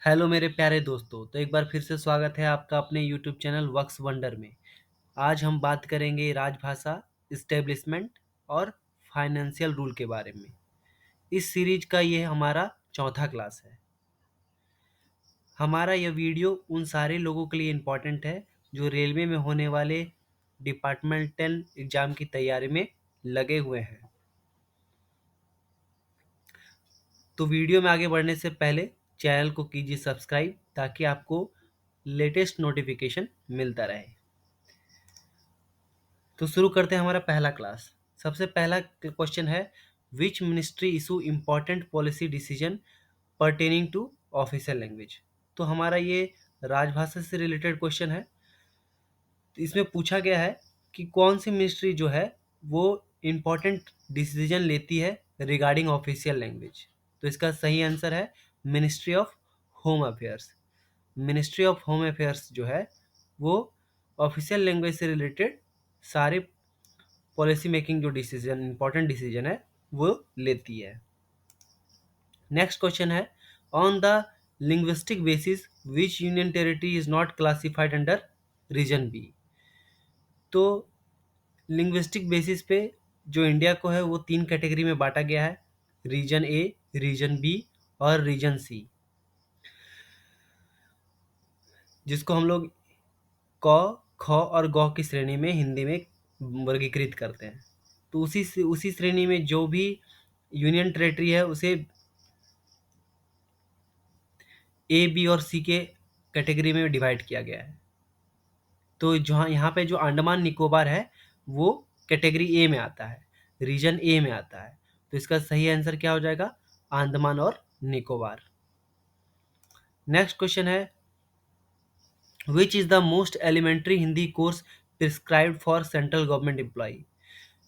Hello मेरे प्यारे दोस्तों। तो एक बार फिर से स्वागत है आपका अपने यूट्यूब चैनल वक्स वंडर में। आज हम बात करेंगे राजभाषा, इस्टेब्लिशमेंट और फाइनेंशियल रूल के बारे में। इस सीरीज का ये हमारा चौथा क्लास है। हमारा यह वीडियो उन सारे लोगों के लिए इम्पोर्टेंट है जो रेलवे में होने वाले डिपार्टमेंटल एग्ज़ाम की तैयारी में लगे हुए हैं। तो वीडियो में आगे बढ़ने से पहले चैनल को कीजिए सब्सक्राइब ताकि आपको लेटेस्ट नोटिफिकेशन मिलता रहे। तो शुरू करते हैं हमारा पहला क्लास। सबसे पहला क्वेश्चन है, which ministry issue important policy decision pertaining to official language. तो हमारा ये राजभाषा से रिलेटेड क्वेश्चन है। तो इसमें पूछा गया है कि कौन सी मिनिस्ट्री जो है वो इम्पॉर्टेंट डिसीजन लेती है रिगार्डिंग ऑफिशियल लैंग्वेज। तो इसका सही आंसर है ministry of home affairs. Ministry of home affairs जो है वो ऑफिशियल लैंग्वेज से रिलेटेड सारे पॉलिसी मेकिंग जो डिसीजन इंपॉर्टेंट डिसीजन है वो लेती है। नेक्स्ट क्वेश्चन है, on the linguistic basis which union territory is not classified under region B. तो लिंग्विस्टिक बेसिस पे जो इंडिया को है वो 3 कैटेगरी में बांटा गया है, रीजन ए, रीजन बी और रीजन सी, जिसको हम लोग क, ख और ग की श्रेणी में हिंदी में वर्गीकृत करते हैं। तो उसी श्रेणी में जो भी यूनियन टेरिटरी है उसे ए, बी और सी के कैटेगरी में डिवाइड किया गया है। तो जहाँ यहाँ पे जो अंडमान निकोबार है वो कैटेगरी ए में आता है, रीजन ए में आता है। तो इसका सही आंसर क्या हो जाएगा, अंडमान और निकोबार। नेक्स्ट क्वेश्चन है, which is the most elementary Hindi course prescribed for central government employ.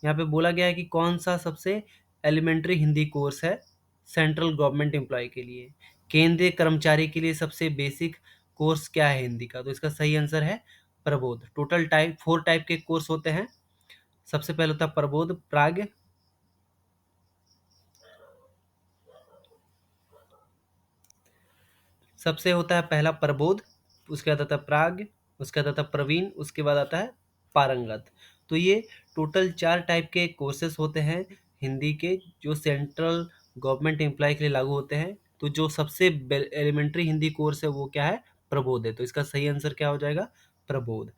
यहाँ पे बोला गया है कि कौन सा सबसे एलिमेंट्री हिंदी कोर्स है सेंट्रल गवर्नमेंट एम्प्लॉय के लिए, केंद्रीय कर्मचारी के लिए सबसे बेसिक कोर्स क्या है हिंदी का। तो इसका सही आंसर है प्रबोध। टोटल 4 टाइप के कोर्स होते हैं। सबसे पहले होता है प्रबोध प्राग, सबसे होता है पहला प्रबोध, उसके बाद आता है प्राग, उसके बाद आता है प्रवीण, उसके बाद आता है पारंगत। तो ये टोटल 4 टाइप के कोर्सेस होते हैं हिंदी के जो सेंट्रल गवर्नमेंट एम्प्लॉय के लिए लागू होते हैं। तो जो सबसे एलिमेंट्री हिंदी कोर्स है वो क्या है, प्रबोध है। तो इसका सही आंसर क्या हो जाएगा, प्रबोध।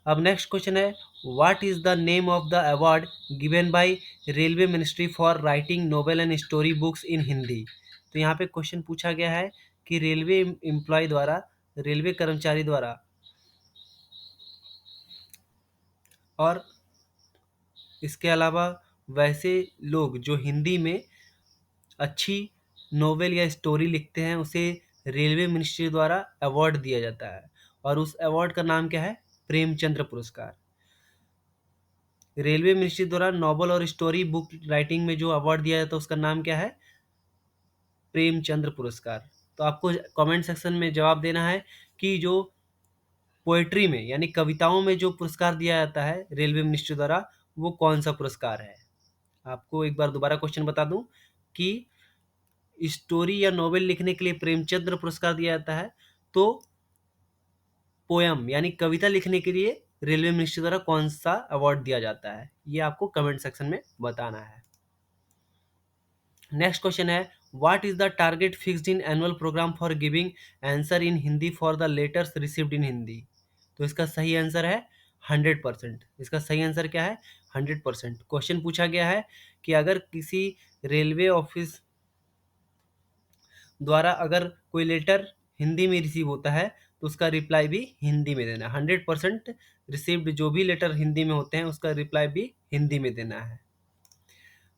अब नेक्स्ट क्वेश्चन है, what is the name of the award given by railway ministry for writing novel and story books इन हिंदी। तो यहाँ पे क्वेश्चन पूछा गया है कि रेलवे एम्प्लॉय द्वारा, रेलवे कर्मचारी द्वारा और इसके अलावा वैसे लोग जो हिंदी में अच्छी नोवेल या स्टोरी लिखते हैं उसे रेलवे मिनिस्ट्री द्वारा अवार्ड दिया जाता है। और उस अवार्ड का नाम क्या है, प्रेमचंद्र पुरस्कार। रेलवे मिनिस्ट्री द्वारा नॉवल और स्टोरी बुक राइटिंग में जो अवार्ड दिया जाता है उसका नाम क्या है, प्रेमचंद्र पुरस्कार। तो आपको कमेंट सेक्शन में जवाब देना है कि जो पोएट्री में यानी कविताओं में जो पुरस्कार दिया जाता है रेलवे मिनिस्ट्री द्वारा वो कौन सा पुरस्कार है। आपको एक बार दोबारा क्वेश्चन बता दूं कि स्टोरी या नॉवेल लिखने के लिए प्रेमचंद्र पुरस्कार दिया जाता है, तो पोयम यानी कविता लिखने के लिए रेलवे मिनिस्ट्री द्वारा कौन सा अवार्ड दिया जाता है, ये आपको कमेंट सेक्शन में बताना है। नेक्स्ट क्वेश्चन है, what is the target fixed in annual programme for giving answer in Hindi for the letters received in Hindi. तो इसका सही आंसर है 100%। इसका सही आंसर क्या है, 100%। क्वेश्चन पूछा गया है कि अगर किसी रेलवे ऑफिस द्वारा अगर कोई लेटर हिंदी में रिसीव होता है तो उसका रिप्लाई भी हिंदी में देना है। 100% रिसीव्ड जो भी लेटर हिंदी में होते हैं उसका रिप्लाई भी हिंदी में देना है।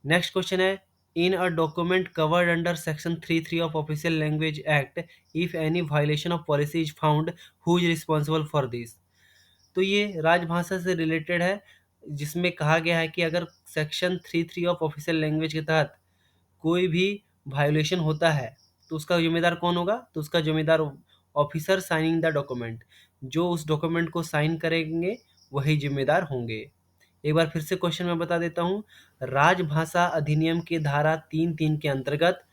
नेक्स्ट क्वेश्चन है, in a document covered under section 33 of official language act if any violation of policy is found who is responsible for this. तो ये राजभाषा से रिलेटेड है, जिसमें कहा गया है कि अगर सेक्शन 33 ऑफ ऑफिशियल लैंग्वेज के तहत कोई भी वायोलेशन होता है तो उसका जिम्मेदार कौन होगा, तो उसका जिम्मेदार ऑफिसर साइनिंग द डॉक्यूमेंट, जो उस डॉक्यूमेंट को साइन करेंगे वही जिम्मेदार होंगे। एक बार फिर से क्वेश्चन मैं बता देता हूँ, राजभाषा अधिनियम के धारा 3(3) के अंतर्गत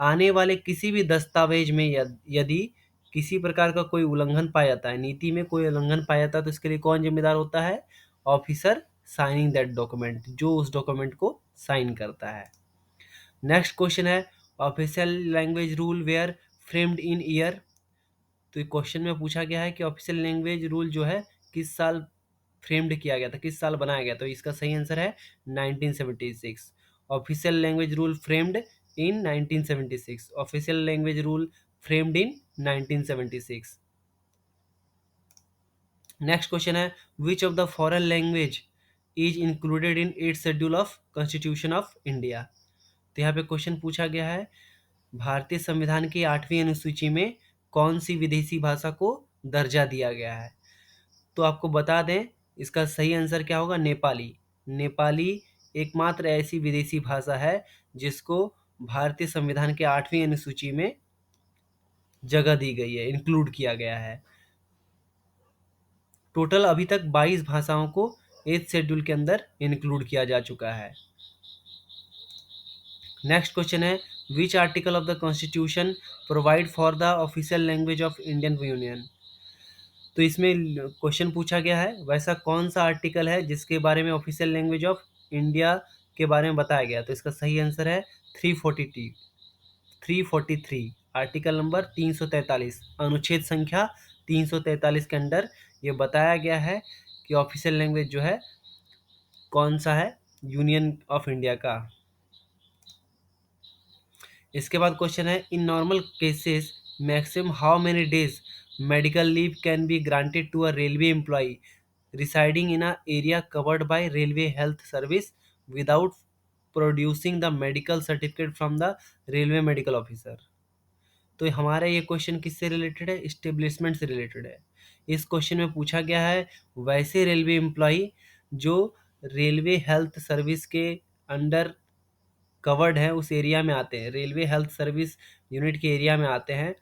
आने वाले किसी भी दस्तावेज में यदि किसी प्रकार का कोई उल्लंघन पाया जाता है, नीति में कोई उल्लंघन पाया जाता है, तो इसके लिए कौन जिम्मेदार होता है? ऑफिसर साइनिंग दैट डॉक्यूमेंट, जो उस डॉक्यूमेंट को साइन करता है। नेक्स्ट क्वेश्चन है official language rule were framed in year. तो ये क्वेश्चन में पूछा गया है कि ऑफिशियल लैंग्वेज रूल जो है किस साल फ्रेम्ड किया गया था, किस साल बनाया गया। तो इसका सही आंसर है 1976। Official language rule framed in 1976। Official language rule framed in 1976। Next question है which of the foreign language is included in 8th schedule of constitution of India. तो यहाँ पे क्वेश्चन पूछा गया है भारतीय संविधान की 8वीं अनुसूची में कौन सी विदेशी भाषा को दर्जा दिया गया है। तो आपको बता दें इसका सही आंसर क्या होगा? नेपाली। नेपाली एकमात्र ऐसी विदेशी भाषा है जिसको भारतीय संविधान के 8वीं अनुसूची में जगह दी गई है, इंक्लूड किया गया है। टोटल अभी तक 22 भाषाओं को 8th शेड्यूल के अंदर इंक्लूड किया जा चुका है। नेक्स्ट क्वेश्चन है which article of the constitution provide for the official language of Indian union. तो इसमें क्वेश्चन पूछा गया है वैसा कौन सा आर्टिकल है जिसके बारे में ऑफिशियल लैंग्वेज ऑफ इंडिया के बारे में बताया गया। तो इसका सही आंसर है 343। आर्टिकल नंबर 343, अनुच्छेद संख्या 343 के अंदर ये बताया गया है कि ऑफिशियल लैंग्वेज जो है कौन सा है यूनियन ऑफ इंडिया का। इसके बाद क्वेश्चन है in normal cases maximum how many days medical leave can be granted to a railway employ residing in a area covered by railway health service without producing the medical certificate from the railway medical officer. तो हमारा ये question किससे related है? Establishment से related है। इस question में पूछा गया है वैसे रेलवे एम्प्लॉय जो रेलवे हेल्थ सर्विस के अंडर कवर्ड है, उस एरिया में आते हैं, रेलवे हेल्थ सर्विस यूनिट के एरिया में आते हैं,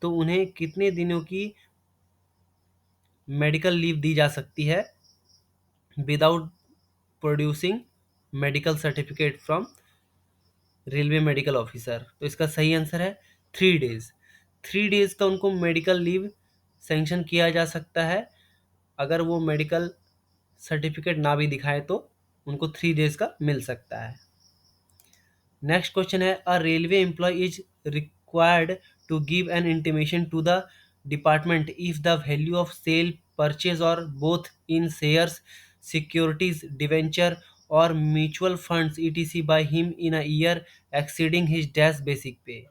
तो उन्हें कितने दिनों की मेडिकल लीव दी जा सकती है without producing medical certificate from railway medical officer. तो इसका सही आंसर है 3 डेज। 3 डेज का उनको मेडिकल लीव सेंक्शन किया जा सकता है। अगर वो मेडिकल सर्टिफिकेट ना भी दिखाए तो उनको 3 डेज का मिल सकता है। नेक्स्ट क्वेश्चन है a railway employ is required to give an intimation to the department if the value of sale purchase और both in shares securities debenture और mutual funds ETC by him in a year exceeding his dash basic pay.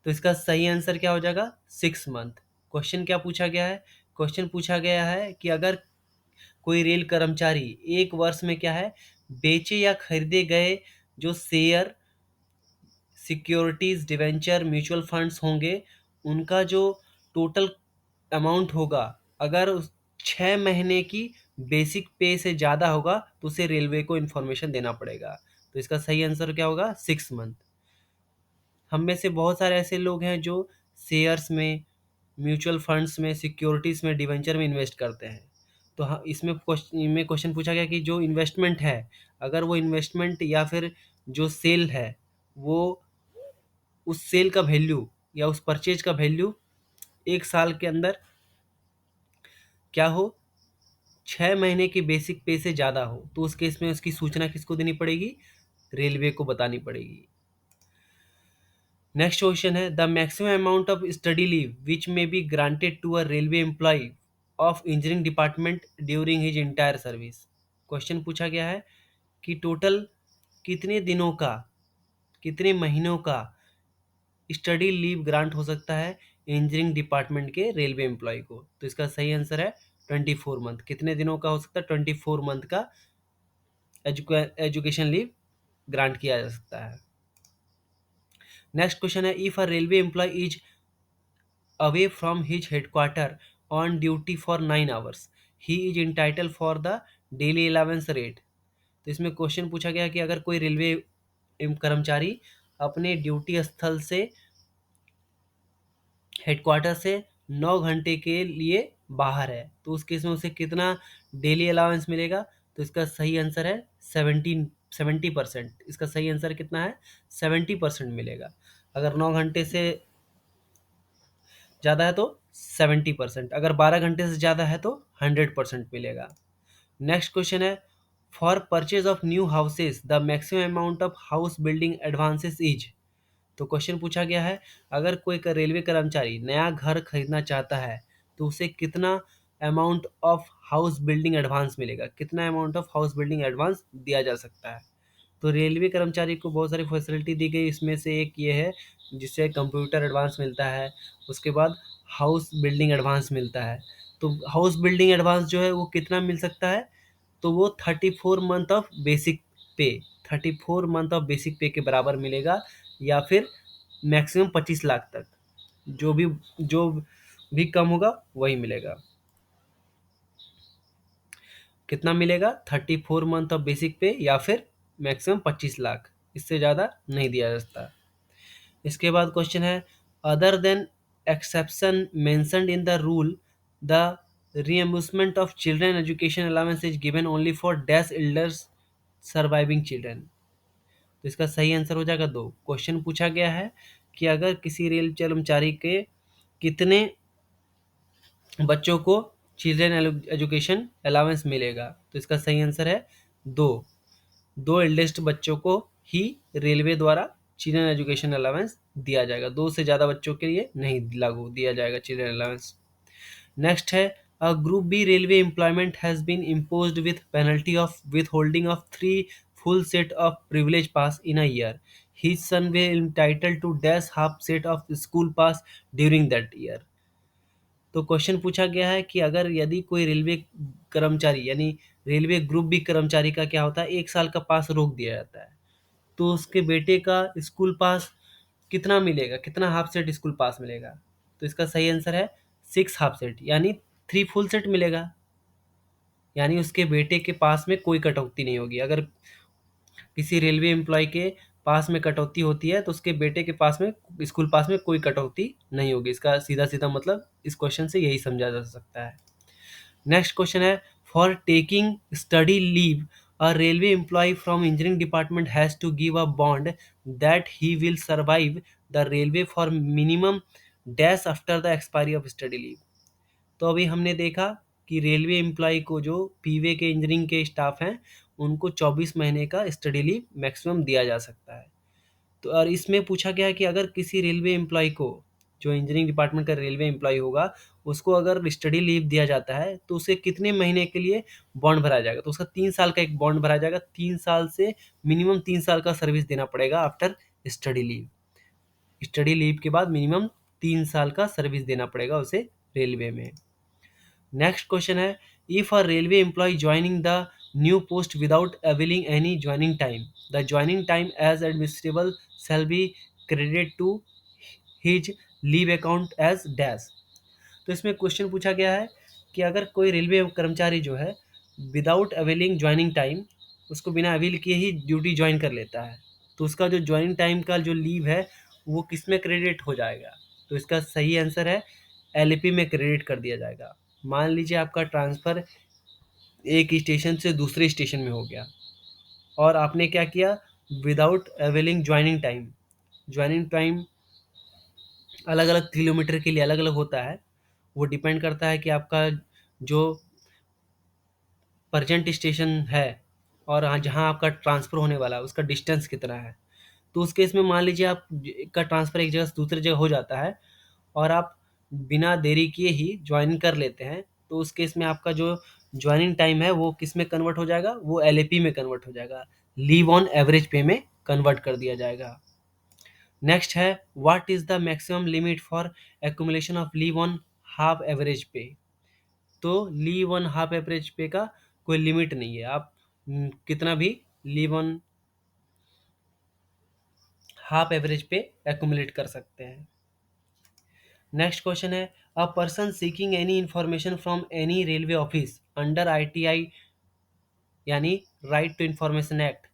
तो इसका सही answer क्या हो जाएगा? 6 month. Question क्या पूछा गया है? क्वेश्चन पूछा गया है कि अगर कोई रेल कर्मचारी एक वर्ष में क्या है बेचे या खरीदे गए जो share securities debenture mutual funds होंगे उनका जो टोटल अमाउंट होगा अगर 6 महीने की बेसिक पे से ज़्यादा होगा तो उसे रेलवे को इन्फॉर्मेशन देना पड़ेगा। तो इसका सही आंसर क्या होगा? 6 मंथ। हम में से बहुत सारे ऐसे लोग हैं जो शेयर्स में, म्यूचुअल फंड्स में, सिक्योरिटीज़ में, डिवेंचर में इन्वेस्ट करते हैं। तो हाँ, इसमें क्वेश्चन पूछा गया कि जो इन्वेस्टमेंट है अगर वो इन्वेस्टमेंट या फिर जो सेल है वो उस सेल का वैल्यू या उस परचेज का वैल्यू एक साल के अंदर क्या हो 6 महीने की बेसिक पे से ज़्यादा हो तो उस केस में उसकी सूचना किसको देनी पड़ेगी? रेलवे को बतानी पड़ेगी। नेक्स्ट क्वेश्चन है the maximum amount of study leave which may be granted to a railway employ of engineering department during his entire service. Question पूछा गया है कि टोटल कितने दिनों का, कितने महीनों का स्टडी लीव ग्रांट हो सकता है इंजीनियरिंग डिपार्टमेंट के रेलवे एम्प्लॉय को। तो इसका सही आंसर है 24 मंथ। कितने दिनों का हो सकता है? 24 मंथ का एजुकेशन लीव ग्रांट किया जा सकता है। नेक्स्ट क्वेश्चन है if a railway employ is away from his headquarter on duty for 9 hours he is entitle for the daily allowance rate. तो इसमें क्वेश्चन पूछा गया कि अगर कोई रेलवे कर्मचारी अपने ड्यूटी स्थल से, हेडक्वार्टर से 9 घंटे के लिए बाहर है तो उस केस में उसे कितना डेली अलाउंस मिलेगा। तो इसका सही आंसर है 17 70%। इसका सही आंसर कितना है? 70% मिलेगा। अगर 9 घंटे से ज़्यादा है तो 70%, अगर 12 घंटे से ज़्यादा है तो 100% मिलेगा। नेक्स्ट क्वेश्चन है, for purchase of new houses the maximum amount of house building advances is. तो क्वेश्चन पूछा गया है, अगर कोई रेलवे कर्मचारी नया घर खरीदना चाहता है तो उसे कितना amount of house building advance मिलेगा, कितना amount of house building advance दिया जा सकता है। तो रेलवे कर्मचारी को बहुत सारी फैसिलिटी दी गई, इसमें से एक ये है जिससे कंप्यूटर एडवांस मिलता है, उसके बाद हाउस बिल्डिंग एडवांस मिलता है। तो हाउस बिल्डिंग एडवांस जो है वो कितना मिल सकता है, तो वो 34 मंथ ऑफ बेसिक पे के बराबर मिलेगा, या फिर मैक्सिमम 25 लाख तक। जो भी कम होगा वही मिलेगा। कितना मिलेगा? 34 मंथ ऑफ बेसिक पे या फिर मैक्सिमम 25 लाख, इससे ज़्यादा नहीं दिया जा सकता। इसके बाद क्वेश्चन है, other than exception mentioned in the rule the reimbursement of children education allowance is given only for dash elders surviving children। तो इसका सही आंसर हो जाएगा 2। क्वेश्चन पूछा गया है कि अगर किसी रेल कर्मचारी के कितने बच्चों को चिल्ड्रन एजुकेशन अलाउंस मिलेगा, तो इसका सही आंसर है 2। 2 एल्डेस्ट बच्चों को ही रेलवे द्वारा चिल्ड्रन एजुकेशन अलाउंस दिया जाएगा, 2 से ज़्यादा बच्चों के लिए नहीं लागू दिया जाएगा चिल्ड्रन अलाउंस। नेक्स्ट है, a group B railway employment has been imposed with penalty of withholding of 3 full set of privilege pass in a year. His son will entitled to dash half set of school pass during that year। तो क्वेश्चन पूछा गया है कि अगर यदि कोई railway कर्मचारी यानी रेलवे ग्रुप बी कर्मचारी का क्या होता है, 1 साल का पास रोक दिया जाता है, तो उसके बेटे का स्कूल पास कितना मिलेगा, कितना हाफ सेट स्कूल पास मिलेगा। तो इसका सही आंसर है 6 हाफ सेट यानी 3 फुल सेट मिलेगा। यानी उसके बेटे के पास में कोई कटौती नहीं होगी। अगर किसी रेलवे एम्प्लॉय के पास में कटौती होती है तो उसके बेटे के पास में स्कूल पास में कोई कटौती नहीं होगी। इसका सीधा सीधा मतलब इस क्वेश्चन से यही समझा जा सकता है। नेक्स्ट क्वेश्चन है, for taking study leave a railway employ from engineering department has to give a bond that he will survive the railway for minimum dash after the expiry of study leave. तो अभी हमने देखा कि railway employ को जो पीवे के engineering के staff हैं उनको 24 महीने का स्टडी लीव मैक्सिमम दिया जा सकता है। तो और इसमें पूछा गया है कि अगर किसी रेलवे एम्प्लॉय को, जो इंजीनियरिंग डिपार्टमेंट का रेलवे एम्प्लॉय होगा, उसको अगर स्टडी लीव दिया जाता है तो उसे कितने महीने के लिए बॉन्ड भरा जाएगा, तो उसका 3 साल का एक बॉन्ड भरा जाएगा। 3 साल से मिनिमम 3 साल का सर्विस देना पड़ेगा after study leave. Study leave के बाद मिनिमम 3 साल का सर्विस देना पड़ेगा उसे रेलवे में। नेक्स्ट क्वेश्चन है, if a railway employ joining the new post without availing any joining time, the joining time as administrable shall be credited to his leave account as dash. तो इसमें question पूछा गया है कि अगर कोई रेलवे कर्मचारी जो है विदाउट अवेलिंग ज्वाइनिंग टाइम, उसको बिना अवेल किए ही ड्यूटी ज्वाइन कर लेता है, तो उसका जो ज्वाइनिंग टाइम का जो लीव है वो किस में क्रेडिट हो जाएगा। तो इसका सही आंसर है एलपी में क्रेडिट कर दिया जाएगा। मान लीजिए आपका ट्रांसफ़र एक स्टेशन से दूसरे स्टेशन में हो गया और आपने क्या किया, विदाउट अवेलिंग ज्वाइनिंग टाइम अलग अलग किलोमीटर के लिए अलग अलग होता है। वो डिपेंड करता है कि आपका जो प्रेजेंट स्टेशन है और जहाँ आपका ट्रांसफ़र होने वाला है उसका डिस्टेंस कितना है। तो उस केस में मान लीजिए आप का ट्रांसफ़र एक जगह से दूसरी जगह हो जाता है और आप बिना देरी किए ही ज्वाइन कर लेते हैं, तो उस केस में आपका जो ज्वाइनिंग टाइम है वो किस में कन्वर्ट हो जाएगा, वो एलएपी में कन्वर्ट हो जाएगा, लीव ऑन एवरेज पे में कन्वर्ट कर दिया जाएगा। नेक्स्ट है, what is the maximum limit for accumulation of leave on half average पे। तो लीव ऑन हाफ एवरेज पे का कोई लिमिट नहीं है, आप कितना भी leave on half average pay accumulate कर सकते हैं। नेक्स्ट क्वेश्चन है, a person seeking any information from any railway office under ITI यानी right to information act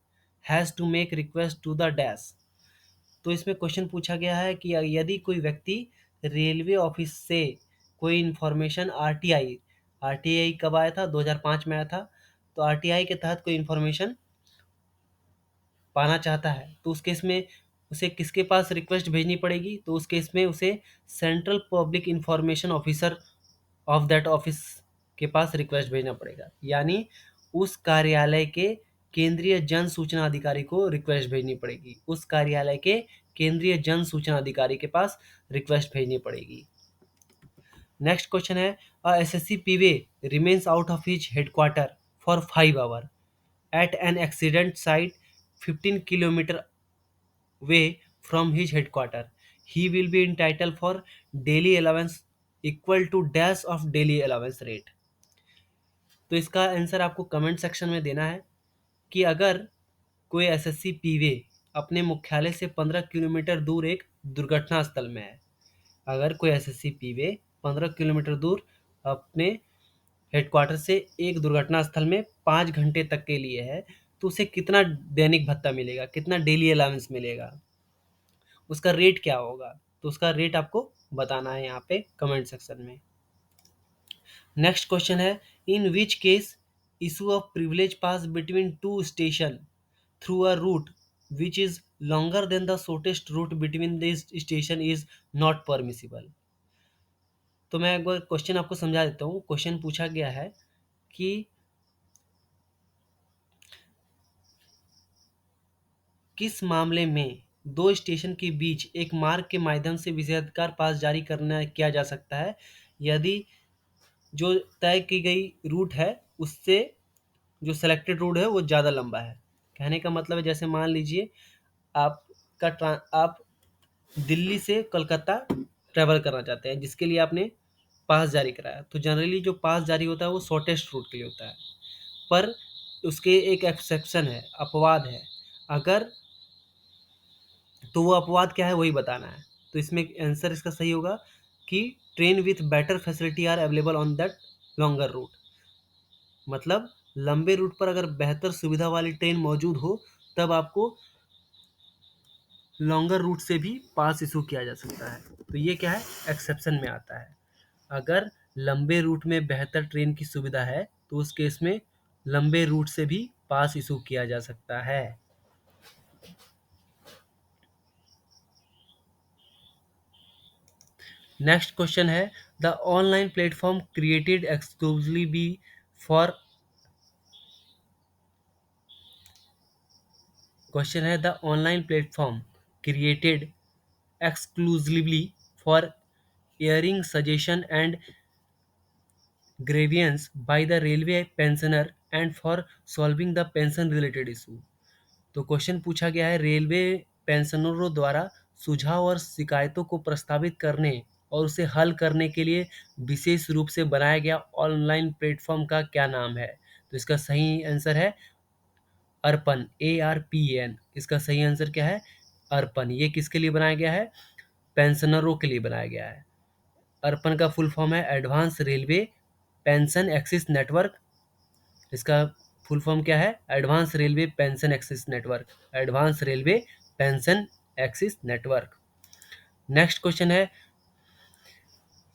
has to make request to the dash. तो इसमें क्वेश्चन पूछा गया है कि यदि कोई व्यक्ति रेलवे ऑफिस से कोई इंफॉर्मेशन आरटीआई, आरटीआई कब आया था, 2005 में आया था, तो आरटीआई के तहत कोई इंफॉर्मेशन पाना चाहता है तो उस केस में उसे किसके पास रिक्वेस्ट भेजनी पड़ेगी? तो उस केस में उसे central public information officer of that office के पास रिक्वेस्ट भेजना पड़ेगा, यानी उस कार्यालय के केंद्रीय जन सूचना अधिकारी को रिक्वेस्ट भेजनी पड़ेगी, उस कार्यालय के केंद्रीय जन सूचना अधिकारी के पास रिक्वेस्ट भेजनी पड़ेगी। नेक्स्ट क्वेश्चन है, a SSC P way remains out of his headquarter for 5 hour at an accident site 15 kilometer away from his headquarter. He will be entitled for daily allowance equal to dash of daily allowance rate. तो इसका answer आपको comment section में देना है कि अगर कोई SSC पीवे अपने मुख्यालय से 15 किलोमीटर दूर एक दुर्घटना स्थल में है, अगर कोई एसएससी पीवे 15 किलोमीटर दूर अपने हेडक्वार्टर से एक दुर्घटना स्थल में 5 घंटे तक के लिए है, तो उसे कितना दैनिक भत्ता मिलेगा, कितना डेली अलाउंस मिलेगा, उसका रेट क्या होगा? तो उसका रेट आपको बताना है यहाँ पे कमेंट सेक्शन में। नेक्स्ट क्वेश्चन है, in which case issue of privilege pass between two station through a route which is longer than the shortest route between this station is not permissible. तो मैं एक बार क्वेश्चन आपको समझा देता हूँ। Question पूछा गया है कि किस मामले में दो स्टेशन के बीच एक मार्ग के माध्यम से विशेषाधिकार पास जारी करना किया जा सकता है यदि जो तय की गई रूट है उससे जो सेलेक्टेड रूट है वो ज़्यादा लंबा है। कहने का मतलब है, जैसे मान लीजिए आप दिल्ली से कलकत्ता ट्रैवल करना चाहते हैं जिसके लिए आपने पास जारी कराया, तो जनरली जो पास जारी होता है वो शॉर्टेस्ट रूट के लिए होता है, पर उसके एक एक्सेप्शन है, अपवाद है। अगर तो वो अपवाद क्या है वही बताना है। तो इसमें आंसर इसका सही होगा कि train with better facility are available on that longer route. मतलब लंबे रूट पर अगर बेहतर सुविधा वाली ट्रेन मौजूद हो तब आपको लॉन्गर रूट से भी पास इशू किया जा सकता है। तो ये क्या है, एक्सेप्शन में आता है। अगर लंबे रूट में बेहतर ट्रेन की सुविधा है तो उस केस में लंबे रूट से भी पास इशू किया जा सकता है। नेक्स्ट क्वेश्चन है, the online platform created exclusively be for question है, the online platform created exclusively for airing suggestion and grievance by the railway pensioner and for solving the pension related issue। तो क्वेश्चन पूछा गया है, railway पेंशनरों द्वारा सुझाव और शिकायतों को प्रस्तावित करने और उसे हल करने के लिए विशेष रूप से बनाया गया ऑनलाइन प्लेटफॉर्म का क्या नाम है? तो इसका सही आंसर है अर्पण, ARPN। इसका सही आंसर क्या है? अर्पण। ये किसके लिए बनाया गया है? पेंशनरों के लिए बनाया गया है। अर्पण का फुल फॉर्म है advance railway pension access network. इसका फुल फॉर्म क्या है? Advance railway pension access network, advance railway pension access network. Next question है,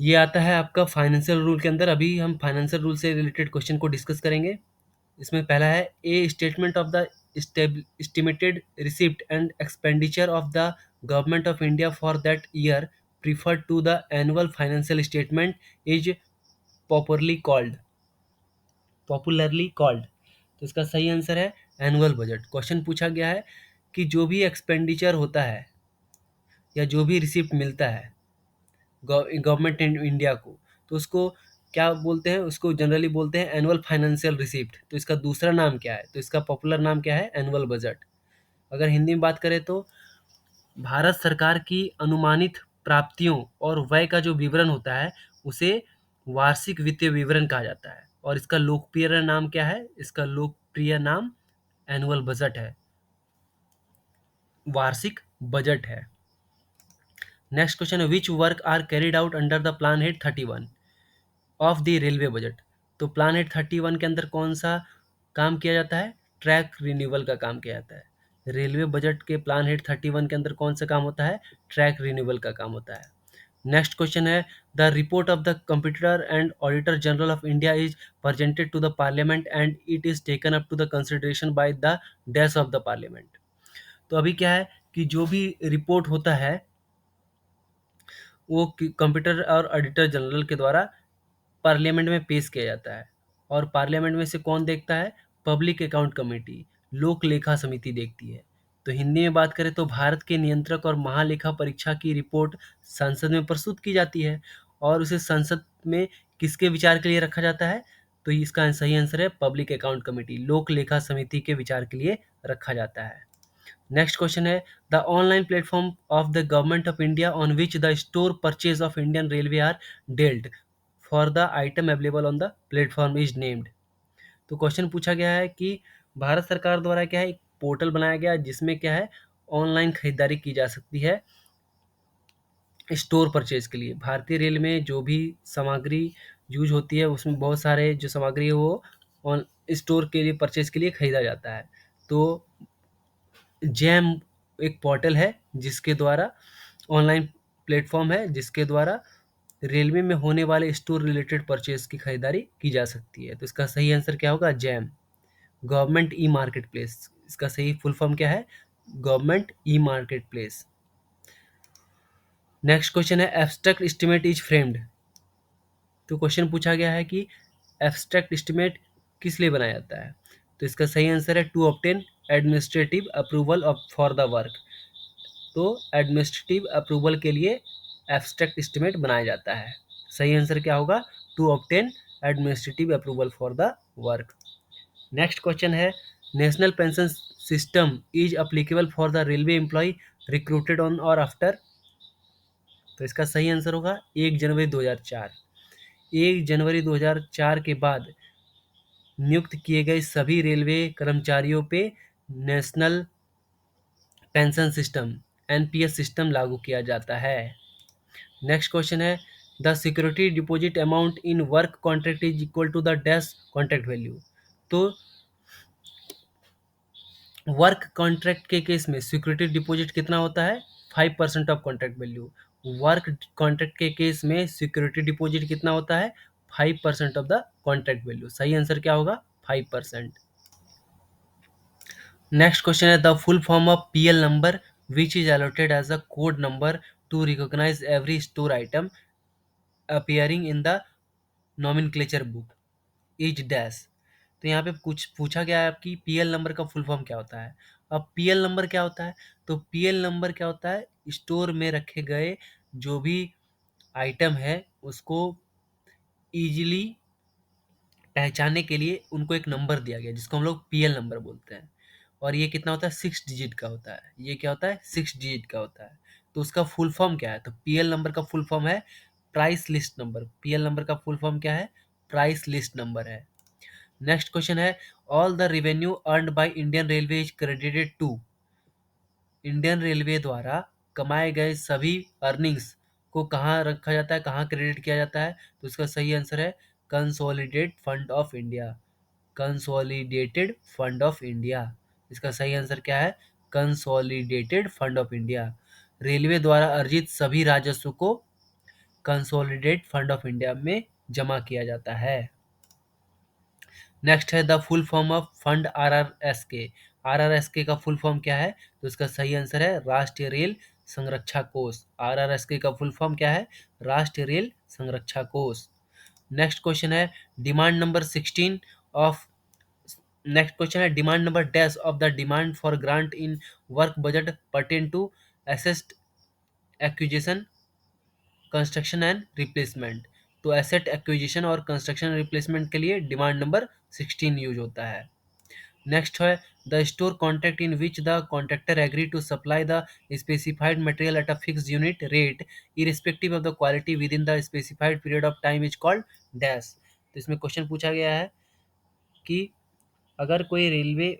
ये आता है आपका फाइनेंशियल रूल के अंदर। अभी हम फाइनेंशियल रूल से रिलेटेड क्वेश्चन को डिस्कस करेंगे। इसमें पहला है, a statement of the estimated receipt and expenditure of the government of India for that year preferred to the annual financial statement is popularly called. तो इसका सही आंसर है एनुअल बजट। क्वेश्चन पूछा गया है कि जो भी एक्सपेंडिचर होता है या जो भी रिसिप्ट मिलता है गवर्नमेंट इंडिया को, तो उसको क्या बोलते हैं? उसको जनरली बोलते हैं एनुअल फाइनेंशियल रिसिप्ट। तो इसका दूसरा नाम क्या है? तो इसका पॉपुलर नाम क्या है? Annual budget. अगर हिंदी में बात करें तो भारत सरकार की अनुमानित प्राप्तियों और व्यय का जो विवरण होता है उसे वार्षिक वित्तीय विवरण कहा जाता है। और इसका लोकप्रिय नाम क्या है? इसका लोकप्रिय नाम एनुअल बजट है, वार्षिक बजट है। नेक्स्ट क्वेश्चन है, which work are carried out under the plan head 31 of the railway budget. तो प्लान हेड 31 के अंदर कौन सा काम किया जाता है? ट्रैक रिन्यूअल का काम किया जाता है। रेलवे बजट के प्लान हेड 31 के अंदर कौन सा काम होता है? ट्रैक रिन्यूअल का काम होता है। नेक्स्ट क्वेश्चन है, the report of the computer and auditor general of India is presented to the parliament and it is taken up to the consideration by the dash of the parliament. तो अभी क्या है कि जो भी report होता है वो कंप्यूटर और ऑडिटर जनरल के द्वारा पार्लियामेंट में पेश किया जाता है। और पार्लियामेंट में से कौन देखता है? पब्लिक अकाउंट कमेटी, लोक लेखा समिति देखती है। तो हिंदी में बात करें तो भारत के नियंत्रक और महालेखा परीक्षा की रिपोर्ट संसद में प्रस्तुत की जाती है और उसे संसद में किसके विचार के लिए रखा जाता है? तो इसका सही आंसर है पब्लिक अकाउंट कमेटी, लोक लेखा समिति के विचार के लिए रखा जाता है। नेक्स्ट क्वेश्चन है the online platform of the government of India on which the store purchase of Indian railway are dealt for the item available on the platform is named. तो क्वेश्चन पूछा गया है कि भारत सरकार द्वारा क्या है एक पोर्टल बनाया गया जिसमें क्या है ऑनलाइन खरीदारी की जा सकती है स्टोर परचेज के लिए। भारतीय रेल में जो भी सामग्री यूज होती है उसमें बहुत सारे जो सामग्री है वो ऑन स्टोर के लिए परचेज के लिए खरीदा जाता है। तो जैम एक पोर्टल है जिसके द्वारा ऑनलाइन प्लेटफॉर्म है जिसके द्वारा रेलवे में होने वाले स्टोर रिलेटेड परचेज की खरीदारी की जा सकती है। तो इसका सही आंसर क्या होगा? Jam, government e market place. इसका सही फुल फॉर्म क्या है? Government e market place. Next question है एब्स्ट्रैक्ट एस्टिमेट इज फ्रेम्ड। तो क्वेश्चन पूछा गया है कि एब्स्ट्रैक्ट एस्टिमेट किस लिए बनाया जाता है? तो इसका सही आंसर है to obtain administrative approval of for the work. तो एडमिनिस्ट्रेटिव अप्रूवल के लिए एब्स्ट्रैक्ट एस्टिमेट बनाया जाता है। सही आंसर क्या होगा? To obtain administrative approval for the work. Next question है national pension system is applicable for the railway employ recruited on और आफ्टर। तो इसका सही आंसर होगा 1 जनवरी 2004। 1 जनवरी 2004 के बाद नियुक्त किए गए सभी रेलवे कर्मचारियों पे national pension system NPS system लागू किया जाता है। नेक्स्ट क्वेश्चन है the security deposit amount in work contract is equal to the dash contract value. तो वर्क कॉन्ट्रैक्ट के केस में सिक्योरिटी डिपॉजिट कितना होता है? 5% of contract value. Work contract के केस में सिक्योरिटी डिपॉजिट कितना होता है? 5% ऑफ द कॉन्ट्रैक्ट वैल्यू। सही आंसर क्या होगा? 5%। नेक्स्ट क्वेश्चन है the full form of PL number which is allotted as a code number to recognize every store item appearing in the nomenclature book is dash. तो यहाँ पे कुछ पूछा गया है आपकी पीएल नंबर का फुल फॉर्म क्या होता है। अब पीएल नंबर क्या होता है? तो पीएल नंबर क्या होता है? स्टोर में रखे गए जो भी आइटम है उसको इजीली पहचानने के लिए उनको एक नंबर दिया गया जिसको हम लोग पीएल नंबर बोलते हैं। और ये कितना होता है? 6 डिजिट का होता है। ये क्या होता है? 6 डिजिट का होता है। तो उसका फुल फॉर्म क्या है? तो पीएल नंबर का फुल फॉर्म है price list number. PL number का फुल फॉर्म क्या है? प्राइस लिस्ट नंबर है। नेक्स्ट क्वेश्चन है all the revenue earned by Indian railway is credited to. Indian railway द्वारा कमाए गए सभी अर्निंग्स को कहाँ रखा जाता है, कहाँ क्रेडिट किया जाता है? तो इसका सही आंसर है consolidate fund of India. Consolidated fund of India. इसका सही आंसर क्या है? Consolidated fund of India. Railway द्वारा अर्जित सभी राजस्व को कंसोलिडेट फंड ऑफ इंडिया में जमा किया जाता है। नेक्स्ट है the full form of fund RRSK. RRSK का फुल फॉर्म क्या है? तो इसका सही आंसर है राष्ट्रीय रेल संरक्षा कोष। आरआरएसके का फुल फॉर्म क्या है? राष्ट्रीय रेल संरक्षा कोष। नेक्स्ट क्वेश्चन है demand number 16 of next question है demand number dash of the demand for grant in work budget pertain to asset acquisition construction and replacement. तो एसेट एक्विजिशन और कंस्ट्रक्शन रिप्लेसमेंट के लिए डिमांड नंबर 16 यूज होता है। Next है the store contract in which the contractor agree to supply the specified material at a fix unit rate irrespective of the quality within the specified period of time is called dash. तो इसमें question पूछा गया है कि अगर कोई railway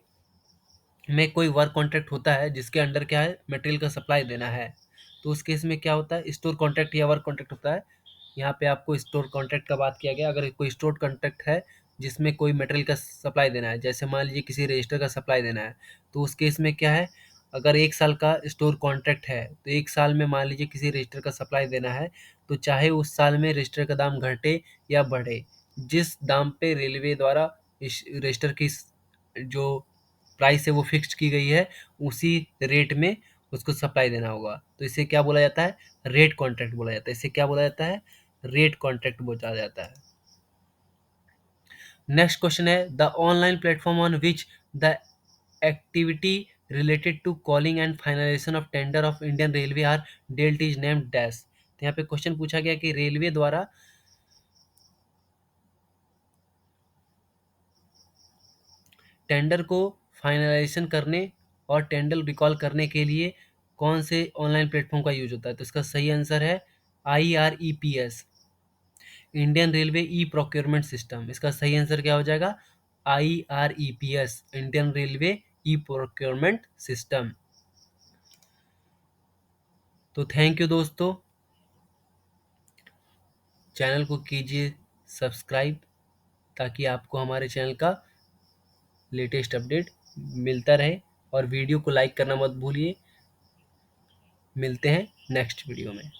में कोई वर्क कॉन्ट्रैक्ट होता है जिसके अंडर क्या है मटेरियल का सप्लाई देना है, तो उस केस में क्या होता है? स्टोर कॉन्ट्रैक्ट या वर्क कॉन्ट्रैक्ट होता है। यहाँ पे आपको स्टोर कॉन्ट्रैक्ट का बात किया गया। अगर कोई स्टोर कॉन्ट्रैक्ट है जिसमें कोई मटेरियल का सप्लाई देना है, जैसे मान लीजिए किसी रजिस्टर का सप्लाई देना है, तो उस केस में क्या है अगर 1 साल का स्टोर कॉन्ट्रैक्ट है तो 1 साल में मान लीजिए किसी रजिस्टर का सप्लाई देना है, तो चाहे उस साल में रजिस्टर का दाम घटे या बढ़े, जिस दाम पे रेलवे द्वारा इस रजिस्टर की जो प्राइस है वो फिक्स्ड की गई है, उसी रेट में उसको सप्लाई देना होगा। तो इसे क्या बोला जाता है? रेट कॉन्ट्रैक्ट बोला जाता है। इसे क्या बोला जाता है? रेट कॉन्ट्रैक्ट बोला जाता है। नेक्स्ट क्वेश्चन है, the online platform on which the activity related to calling and finalization of tender of Indian Railway are dealt is named dash। तो यहाँ पे क्वेश्चन पूछा गया कि रेलवे द्वारा टेंडर को फाइनलाइजेशन करने और टेंडर रिकॉल करने के लिए कौन से ऑनलाइन प्लेटफॉर्म का यूज होता है? तो इसका सही आंसर है IREPS, Indian railway e procurement system. इसका सही आंसर क्या हो जाएगा? IREPS, Indian railway e procurement system. तो थैंक यू दोस्तों, चैनल को कीजिए सब्सक्राइब ताकि आपको हमारे चैनल का लेटेस्ट अपडेट मिलता रहे, और वीडियो को लाइक करना मत भूलिए। मिलते हैं नेक्स्ट वीडियो में।